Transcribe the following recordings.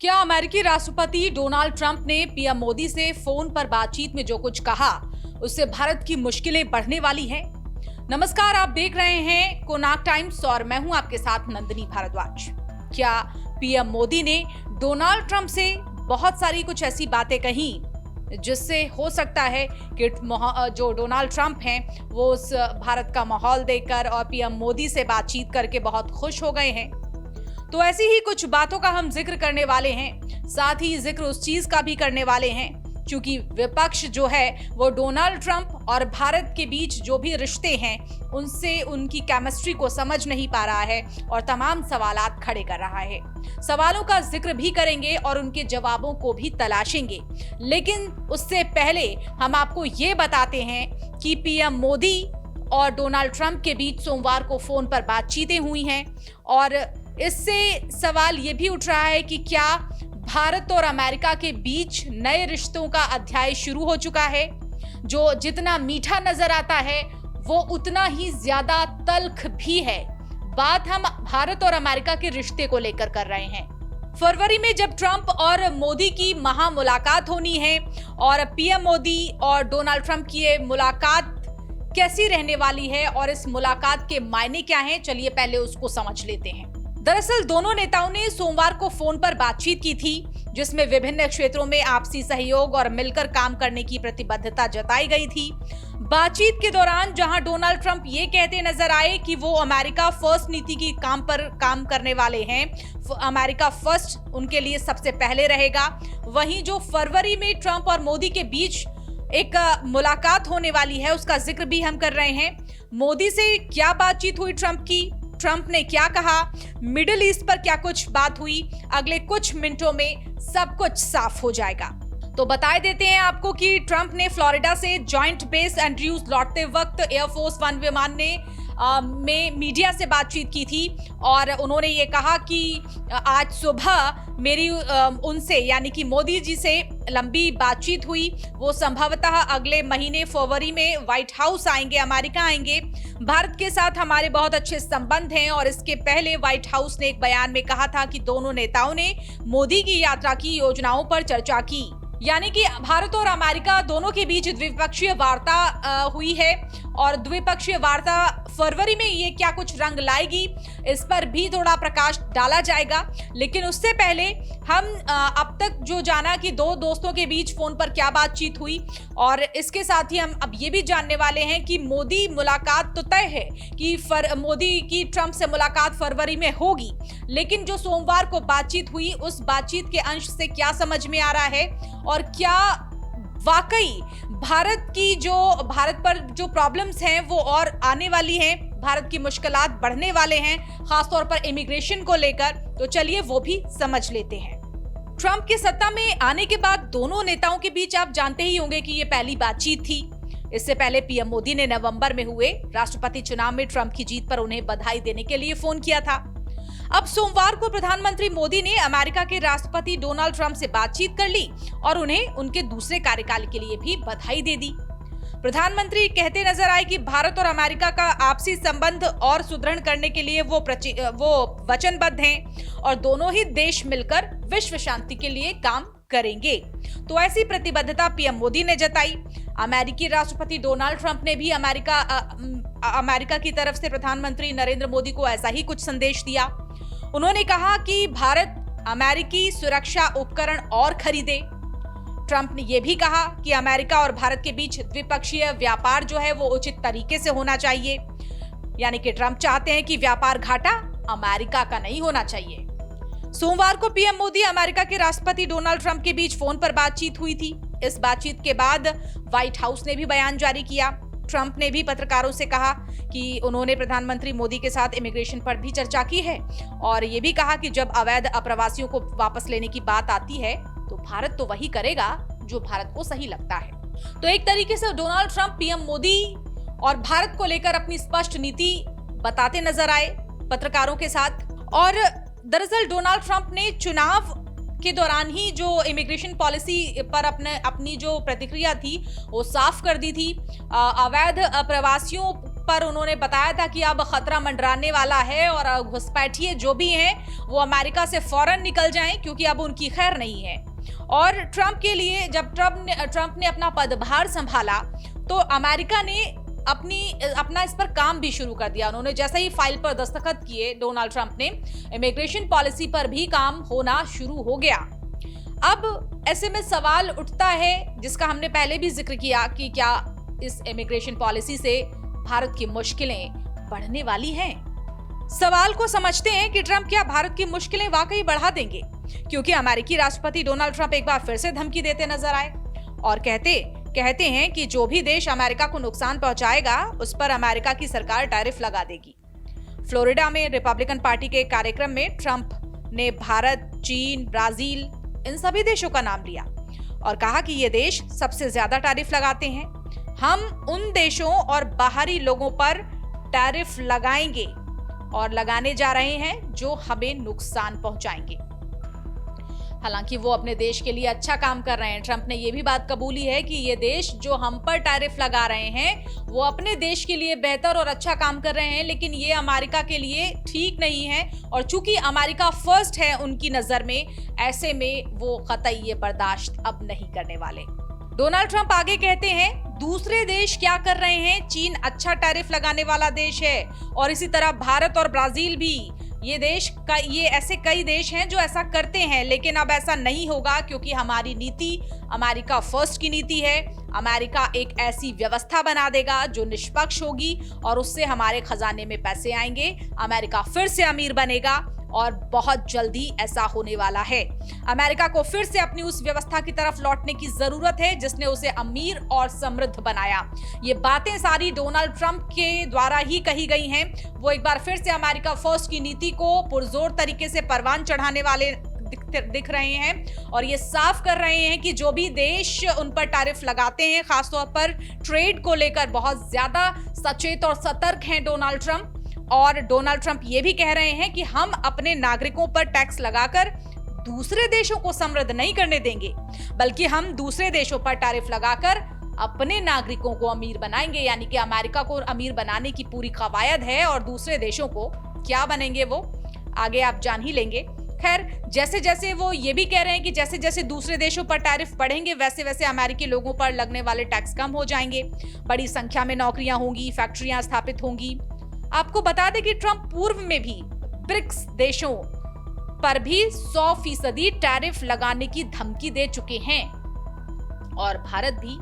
क्या अमेरिकी राष्ट्रपति डोनाल्ड ट्रंप ने पीएम मोदी से फोन पर बातचीत में जो कुछ कहा उससे भारत की मुश्किलें बढ़ने वाली हैं? नमस्कार, आप देख रहे हैं कोनाक टाइम्स और मैं हूं आपके साथ नंदिनी भारद्वाज। क्या पीएम मोदी ने डोनाल्ड ट्रंप से बहुत सारी कुछ ऐसी बातें कही जिससे हो सकता है कि जो डोनाल्ड ट्रंप हैं वो उस भारत का माहौल देखकर और पीएम मोदी से बातचीत करके बहुत खुश हो गए हैं? तो ऐसी ही कुछ बातों का हम जिक्र करने वाले हैं। साथ ही जिक्र उस चीज का भी करने वाले हैं क्योंकि विपक्ष जो है वो डोनाल्ड ट्रंप और भारत के बीच जो भी रिश्ते हैं उनसे उनकी केमिस्ट्री को समझ नहीं पा रहा है और तमाम सवालात खड़े कर रहा है। सवालों का जिक्र भी करेंगे और उनके जवाबों को भी तलाशेंगे, लेकिन उससे पहले हम आपको ये बताते हैं कि पीएम मोदी और डोनाल्ड ट्रंप के बीच सोमवार को फोन पर बातचीतें हुई हैं और इससे सवाल ये भी उठ रहा है कि क्या भारत और अमेरिका के बीच नए रिश्तों का अध्याय शुरू हो चुका है? जो जितना मीठा नजर आता है वो उतना ही ज्यादा तल्ख भी है। बात हम भारत और अमेरिका के रिश्ते को लेकर कर रहे हैं। फरवरी में जब ट्रंप और मोदी की महा मुलाकात होनी है और पीएम मोदी और डोनाल्ड ट्रंप की ये मुलाकात कैसी रहने वाली है और इस मुलाकात के मायने क्या हैं, चलिए पहले उसको समझ लेते हैं। दरअसल दोनों नेताओं ने सोमवार को फोन पर बातचीत की थी जिसमें विभिन्न क्षेत्रों में आपसी सहयोग और मिलकर काम करने की प्रतिबद्धता जताई गई थी। बातचीत के दौरान जहां डोनाल्ड ट्रंप ये कहते नजर आए कि वो अमेरिका फर्स्ट नीति की काम करने वाले हैं, अमेरिका फर्स्ट उनके लिए सबसे पहले रहेगा, वहीं जो फरवरी में ट्रंप और मोदी के बीच एक मुलाकात होने वाली है उसका जिक्र भी हम कर रहे हैं। मोदी से क्या बातचीत हुई ट्रंप की, ट्रंप ने क्या कहा, मिडिल ईस्ट पर क्या कुछ बात हुई, अगले कुछ मिनटों में सब कुछ साफ हो जाएगा। तो बता देते हैं आपको कि ट्रंप ने फ्लोरिडा से जॉइंट बेस एंड्रयूज लौटते वक्त एयरफोर्स वन विमान में मीडिया से बातचीत की थी और उन्होंने ये कहा कि आज सुबह मेरी उनसे यानी कि मोदी जी से लंबी बातचीत हुई। वो संभवतः अगले महीने फरवरी में व्हाइट हाउस आएंगे, अमेरिका आएंगे। भारत के साथ हमारे बहुत अच्छे संबंध हैं और इसके पहले व्हाइट हाउस ने एक बयान में कहा था कि दोनों नेताओं ने मोदी की यात्रा की योजनाओं पर चर्चा की। यानी कि भारत और अमेरिका दोनों के बीच द्विपक्षीय वार्ता हुई है और द्विपक्षीय वार्ता फरवरी में ये क्या कुछ रंग लाएगी इस पर भी थोड़ा प्रकाश डाला जाएगा। लेकिन उससे पहले हम अब तक जो जाना कि दो दोस्तों के बीच फोन पर क्या बातचीत हुई और इसके साथ ही हम अब ये भी जानने वाले हैं कि मोदी मुलाकात तो तय है कि मोदी की ट्रंप से मुलाकात फरवरी में होगी, लेकिन जो सोमवार को बातचीत हुई उस बातचीत के अंश से क्या समझ में आ रहा है और क्या वाकई भारत पर जो प्रॉब्लम्स हैं वो और आने वाली हैं, भारत की मुश्किलात बढ़ने वाले हैं खासतौर पर इमिग्रेशन को लेकर, तो चलिए वो भी समझ लेते हैं। ट्रंप के सत्ता में आने के बाद दोनों नेताओं के बीच आप जानते ही होंगे कि ये पहली बातचीत थी। इससे पहले पीएम मोदी ने नवंबर में हुए राष्ट्रपति चुनाव में ट्रंप की जीत पर उन्हें बधाई देने के लिए फोन किया था। अब सोमवार को प्रधानमंत्री मोदी ने अमेरिका के राष्ट्रपति डोनाल्ड ट्रंप से बातचीत कर ली और उन्हें उनके दूसरे कार्यकाल के लिए भी बधाई दे दी। प्रधानमंत्री कहते नजर आए कि भारत और अमेरिका का आपसी संबंध और सुदृढ़ करने के लिए वो वचनबद्ध हैं और दोनों ही देश मिलकर विश्व शांति के लिए काम करेंगे। तो ऐसी प्रतिबद्धता पीएम मोदी ने जताई। अमेरिकी राष्ट्रपति डोनाल्ड ट्रंप ने भी अमेरिका की तरफ से प्रधानमंत्री नरेंद्र मोदी को ऐसा ही कुछ संदेश दिया। उन्होंने कहा कि भारत अमेरिकी सुरक्षा उपकरण और खरीदे। ट्रंप ने यह भी कहा कि अमेरिका और भारत के बीच द्विपक्षीय व्यापार जो है वो उचित तरीके से होना चाहिए। यानी कि ट्रंप चाहते हैं कि व्यापार घाटा अमेरिका का नहीं होना चाहिए। सोमवार को पीएम मोदी अमेरिका के राष्ट्रपति डोनाल्ड ट्रंप के बीच फोन पर बातचीत हुई थी। इस बातचीत के बाद व्हाइट हाउस ने भी बयान जारी किया। ट्रंप ने भी पत्रकारों से कहा कि उन्होंने प्रधानमंत्री मोदी के साथ इमिग्रेशन पर भी चर्चा की है और ये भी कहा कि जब अवैध अप्रवासियों को वापस लेने की बात आती है तो भारत तो वही करेगा जो भारत को सही लगता है। तो एक तरीके से डोनाल्ड ट्रंप पीएम मोदी और भारत को लेकर अपनी स्पष्ट नीति बताते नजर आए पत्रकारों के साथ। और दरअसल डोनाल्ड ट्रंप ने चुनाव के दौरान ही जो इमिग्रेशन पॉलिसी पर अपनी जो प्रतिक्रिया थी वो साफ कर दी थी। अवैध प्रवासियों पर उन्होंने बताया था कि अब खतरा मंडराने वाला है और घुसपैठिए जो भी हैं वो अमेरिका से फौरन निकल जाएं क्योंकि अब उनकी खैर नहीं है। और ट्रंप के लिए जब ट्रंप ने अपना पदभार संभाला तो अमेरिका ने अपना इस पर काम भी शुरू कर दिया। उन्होंने जैसे ही फाइल पर दस्तखत किए डोनाल्ड ट्रंप ने, इमिग्रेशन पॉलिसी पर भी काम होना शुरू हो गया। अब ऐसे में सवाल उठता है जिसका हमने पहले भी जिक्र किया कि क्या इस इमिग्रेशन पॉलिसी से भारत की मुश्किलें बढ़ने वाली हैं? सवाल को समझते हैं कि ट्रंप क्या भारत की मुश्किलें वाकई बढ़ा देंगे, क्योंकि अमेरिकी राष्ट्रपति डोनाल्ड ट्रंप एक बार फिर से धमकी देते नजर आए और कहते हैं कि जो भी देश अमेरिका को नुकसान पहुंचाएगा उस पर अमेरिका की सरकार टैरिफ लगा देगी। फ्लोरिडा में रिपब्लिकन पार्टी के कार्यक्रम में ट्रंप ने भारत, चीन, ब्राजील इन सभी देशों का नाम लिया और कहा कि ये देश सबसे ज्यादा टैरिफ लगाते हैं। हम उन देशों और बाहरी लोगों पर टैरिफ लगाएंगे और लगाने जा रहे हैं जो हमें नुकसान पहुंचाएंगे। हालांकि वो अपने देश के लिए अच्छा काम कर रहे हैं। ट्रंप ने यह भी बात कबूली है कि ये देश जो हम पर टैरिफ लगा रहे हैं वो अपने देश के लिए बेहतर और अच्छा काम कर रहे हैं, लेकिन ये अमेरिका के लिए ठीक नहीं है। और चूंकि अमेरिका फर्स्ट है उनकी नजर में, ऐसे में वो कतई ये बर्दाश्त अब नहीं करने वाले। डोनाल्ड ट्रंप आगे कहते हैं, दूसरे देश क्या कर रहे हैं? चीन अच्छा टैरिफ लगाने वाला देश है और इसी तरह भारत और ब्राजील भी। ये ऐसे कई देश हैं जो ऐसा करते हैं, लेकिन अब ऐसा नहीं होगा क्योंकि हमारी नीति अमेरिका फर्स्ट की नीति है। अमेरिका एक ऐसी व्यवस्था बना देगा जो निष्पक्ष होगी और उससे हमारे खजाने में पैसे आएंगे, अमेरिका फिर से अमीर बनेगा और बहुत जल्दी ऐसा होने वाला है। अमेरिका को फिर से अपनी उस व्यवस्था की तरफ लौटने की जरूरत है जिसने उसे अमीर और समृद्ध बनाया। ये बातें सारी डोनाल्ड ट्रंप के द्वारा ही कही गई हैं। वो एक बार फिर से अमेरिका फर्स्ट की नीति को पुरजोर तरीके से परवान चढ़ाने वाले दिख रहे हैं और ये साफ कर रहे हैं कि जो भी देश उन पर टैरिफ लगाते हैं, खासतौर पर ट्रेड को लेकर बहुत ज्यादा सचेत और सतर्क हैं डोनाल्ड ट्रंप। और डोनाल्ड ट्रंप ये भी कह रहे हैं कि हम अपने नागरिकों पर टैक्स लगाकर दूसरे देशों को समृद्ध नहीं करने देंगे, बल्कि हम दूसरे देशों पर टैरिफ लगाकर अपने नागरिकों को अमीर बनाएंगे। यानी कि अमेरिका को अमीर बनाने की पूरी कवायद है और दूसरे देशों को क्या बनेंगे वो आगे आप जान ही लेंगे। खैर, जैसे जैसे वो ये भी कह रहे हैं कि जैसे जैसे दूसरे देशों पर टैरिफ बढ़ेंगे वैसे वैसे अमेरिकी लोगों पर लगने वाले टैक्स कम हो जाएंगे, बड़ी संख्या में नौकरियां होंगी, फैक्ट्रियां स्थापित होंगी। आपको बता दें कि ट्रंप पूर्व में भी ब्रिक्स देशों पर भी 100% टैरिफ लगाने की धमकी दे चुके हैं और भारत भी,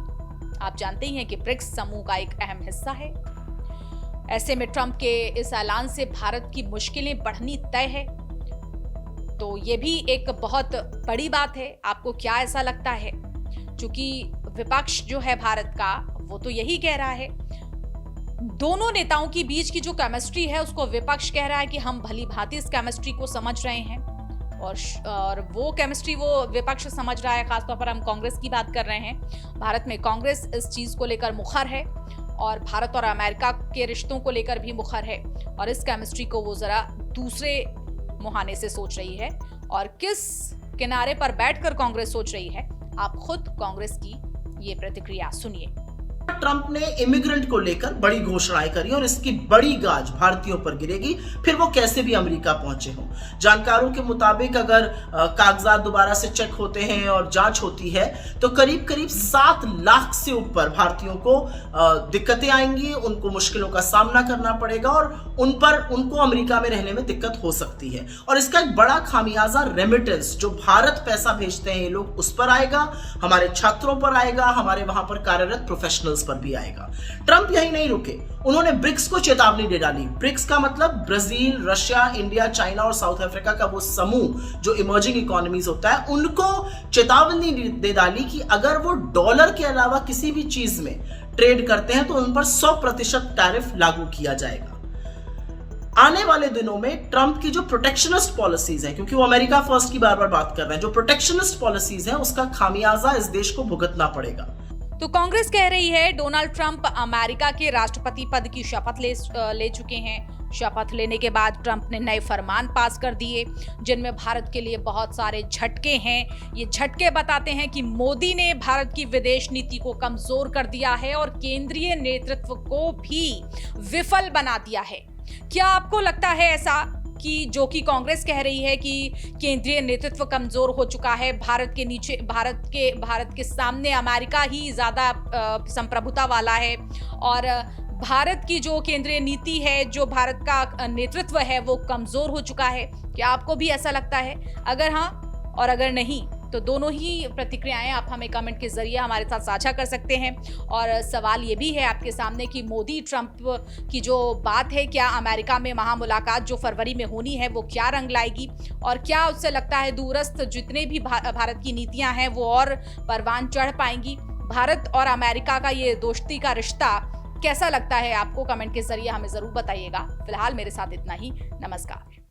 आप जानते ही हैं कि ब्रिक्स समूह का एक अहम हिस्सा है। ऐसे में ट्रंप के इस ऐलान से भारत की मुश्किलें बढ़नी तय है, तो ये भी एक बहुत बड़ी बात है। आपको क्या ऐसा लगता है? क्योंकि विपक्ष जो है भारत का वो तो यही कह रहा है, दोनों नेताओं के बीच की जो केमिस्ट्री है उसको विपक्ष कह रहा है कि हम भली भांति इस केमिस्ट्री को समझ रहे हैं और वो केमिस्ट्री वो विपक्ष समझ रहा है। खासतौर पर हम कांग्रेस की बात कर रहे हैं। भारत में कांग्रेस इस चीज को लेकर मुखर है और भारत और अमेरिका के रिश्तों को लेकर भी मुखर है और इस केमिस्ट्री को वो जरा दूसरे मुहाने से सोच रही है। और किस किनारे पर बैठकर कांग्रेस सोच रही है, आप खुद कांग्रेस की ये प्रतिक्रिया सुनिए। ट्रंप ने इमिग्रेंट को लेकर बड़ी घोषणाएं करी और इसकी बड़ी गाज भारतीयों पर गिरेगी, फिर वो कैसे भी अमेरिका पहुंचे हों। जानकारों के मुताबिक अगर कागजात दोबारा से चेक होते हैं और जांच होती है तो करीब करीब 7 लाख से ऊपर भारतीयों को दिक्कतें आएंगी, उनको मुश्किलों का सामना करना पड़ेगा और उनको अमेरिका में रहने में दिक्कत हो सकती है। और इसका एक बड़ा खामियाजा रेमिटेंस, जो भारत पैसा भेजते हैं ये लोग, उस पर आएगा, हमारे छात्रों पर आएगा, हमारे वहां पर कार्यरत प्रोफेशनल्स पर भी आएगा। ट्रंप यही नहीं रुके, उन्होंने ब्रिक्स को चेतावनी दे डाली। ब्रिक्स का मतलब ब्राजील, रशिया, इंडिया, चाइना और साउथ अफ्रीका का वो समूह जो इमर्जिंग इकोनॉमीज होता है, उनको चेतावनी दे डाली कि अगर वो डॉलर के अलावा किसी भी चीज में ट्रेड करते हैं तो उन पर 100% टैरिफ लागू किया जाएगा। आने वाले दिनों में ट्रंप की जो प्रोटेक्शनिस्ट पॉलिसीज हैं, क्योंकि वो अमेरिका फर्स्ट की बार बार बात कर रहे हैं, जो प्रोटेक्शनिस्ट पॉलिसीज हैं उसका खामियाजा इस देश को भुगतना पड़ेगा। तो कांग्रेस कह रही है डोनाल्ड ट्रंप अमेरिका के राष्ट्रपति पद की शपथ ले चुके हैं शपथ लेने के बाद ट्रंप ने नए फरमान पास कर दिए जिनमें भारत के लिए बहुत सारे झटके हैं। ये झटके बताते हैं कि मोदी ने भारत की विदेश नीति को कमजोर कर दिया है और केंद्रीय नेतृत्व को भी विफल बना दिया है। क्या आपको लगता है ऐसा कि जो कि कांग्रेस कह रही है कि केंद्रीय नेतृत्व कमजोर हो चुका है, भारत के सामने अमेरिका ही ज्यादा संप्रभुता वाला है और भारत की जो केंद्रीय नीति है, जो भारत का नेतृत्व है वो कमजोर हो चुका है? क्या आपको भी ऐसा लगता है? अगर हाँ और अगर नहीं तो दोनों ही प्रतिक्रियाएं आप हमें कमेंट के जरिए हमारे साथ साझा कर सकते हैं। और सवाल ये भी है आपके सामने कि मोदी ट्रंप की जो बात है, क्या अमेरिका में महामुलाकात जो फरवरी में होनी है वो क्या रंग लाएगी और क्या उससे लगता है दूरस्थ जितने भी भारत की नीतियां हैं वो और परवान चढ़ पाएंगी? भारत और अमेरिका का ये दोस्ती का रिश्ता कैसा लगता है आपको? कमेंट के जरिए हमें जरूर बताइएगा। फिलहाल मेरे साथ इतना ही। नमस्कार।